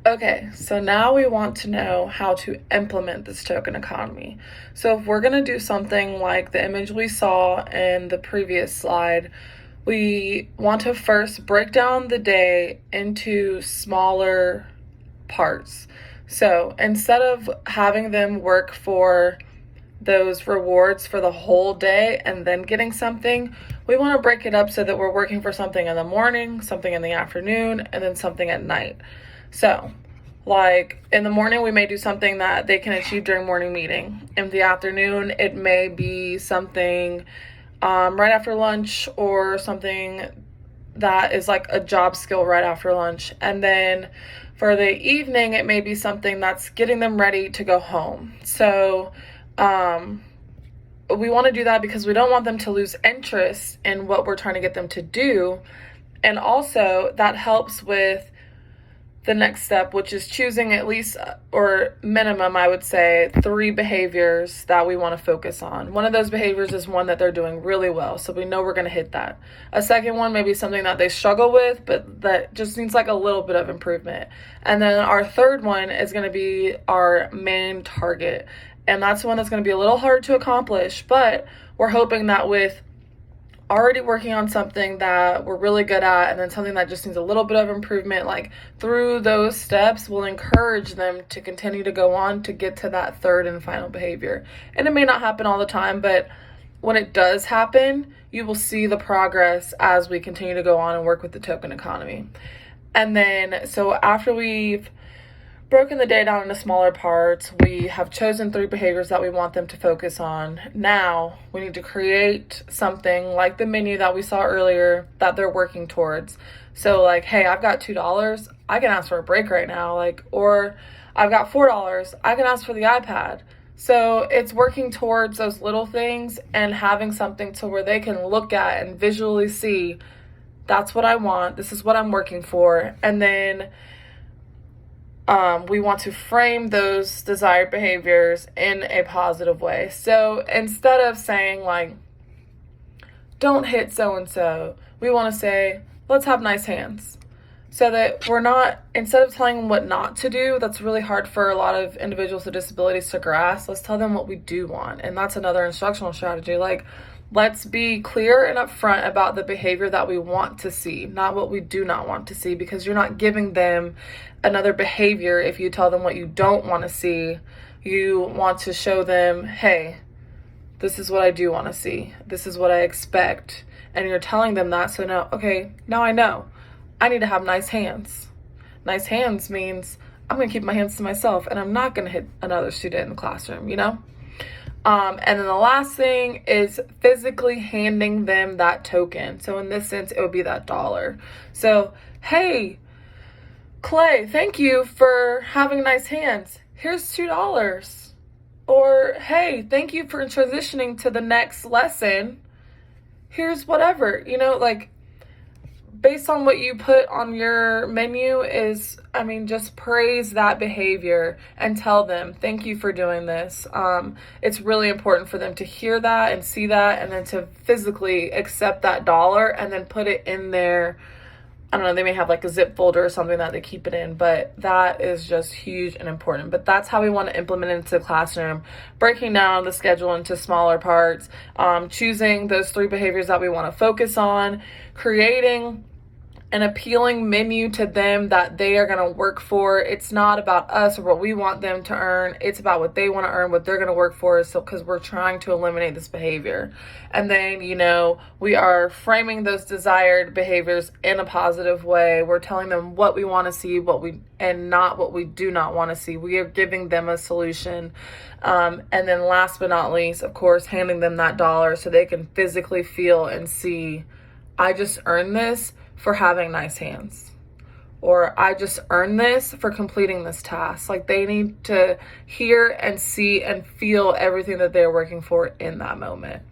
Okay, so now we want to know how to implement this token economy. So if we're going to do something like the image we saw in the previous slide, we want to first break down the day into smaller parts. So instead of having them work for those rewards for the whole day and then getting something, we want to break it up so that we're working for something in the morning, something in the afternoon, and then something at night. So, like in the morning, we may do something that they can achieve during morning meeting. In the afternoon, it may be something right after lunch, or something that is like a job skill right after lunch. And then for the evening, it may be something that's getting them ready to go home. So we want to do that because we don't want them to lose interest in what we're trying to get them to do. And also that helps with the next step, which is choosing at least, or minimum, I would say, 3 behaviors that we want to focus on. One of those behaviors is one that they're doing really well, so we know we're going to hit that. A second one may be something that they struggle with, but that just needs like a little bit of improvement. And then our third one is going to be our main target. And that's one that's going to be a little hard to accomplish, but we're hoping that with already working on something that we're really good at, and then something that just needs a little bit of improvement, like through those steps, will encourage them to continue to go on to get to that third and final behavior. And it may not happen all the time, but when it does happen, you will see the progress as we continue to go on and work with the token economy. And then, so after we've broken the day down into smaller parts, we have chosen 3 behaviors that we want them to focus on. Now we need to create something like the menu that we saw earlier that they're working towards. So like, hey, I've got $2, I can ask for a break right now. Or I've got $4, I can ask for the iPad. So it's working towards those little things and having something to where they can look at and visually see, that's what I want, this is what I'm working for. And then we want to frame those desired behaviors in a positive way. So instead of saying like, don't hit so-and-so, we want to say, let's have nice hands. So that we're not, instead of telling them what not to do, that's really hard for a lot of individuals with disabilities to grasp, let's tell them what we do want. And that's another instructional strategy. Like, let's be clear and upfront about the behavior that we want to see, not what we do not want to see, because you're not giving them another behavior if you tell them what you don't want to see. You want to show them, hey, this is what I do want to see. This is what I expect. And you're telling them that, so now, okay, now I know. I need to have nice hands. Nice hands means I'm going to keep my hands to myself and I'm not going to hit another student in the classroom, you know? And then the last thing is physically handing them that token. So in this sense, it would be that $1. So, hey, Clay, thank you for having nice hands. Here's $2. Or, hey, thank you for transitioning to the next lesson. Here's whatever, you know, like, based on what you put on your menu is, just praise that behavior and tell them, thank you for doing this. It's really important for them to hear that and see that, and then to physically accept that $1 and then put it in their, I don't know, they may have like a zip folder or something that they keep it in, but that is just huge and important. But that's how we want to implement it into the classroom, breaking down the schedule into smaller parts, choosing those 3 behaviors that we want to focus on, creating an appealing menu to them that they are going to work for. It's not about us or what we want them to earn. It's about what they want to earn, what they're going to work for. So, because we're trying to eliminate this behavior. And then, we are framing those desired behaviors in a positive way. We're telling them what we want to see, and not what we do not want to see. We are giving them a solution. And then last but not least, of course, handing them that $1 so they can physically feel and see, I just earned this for having nice hands, or I just earned this for completing this task. Like, they need to hear and see and feel everything that they're working for in that moment.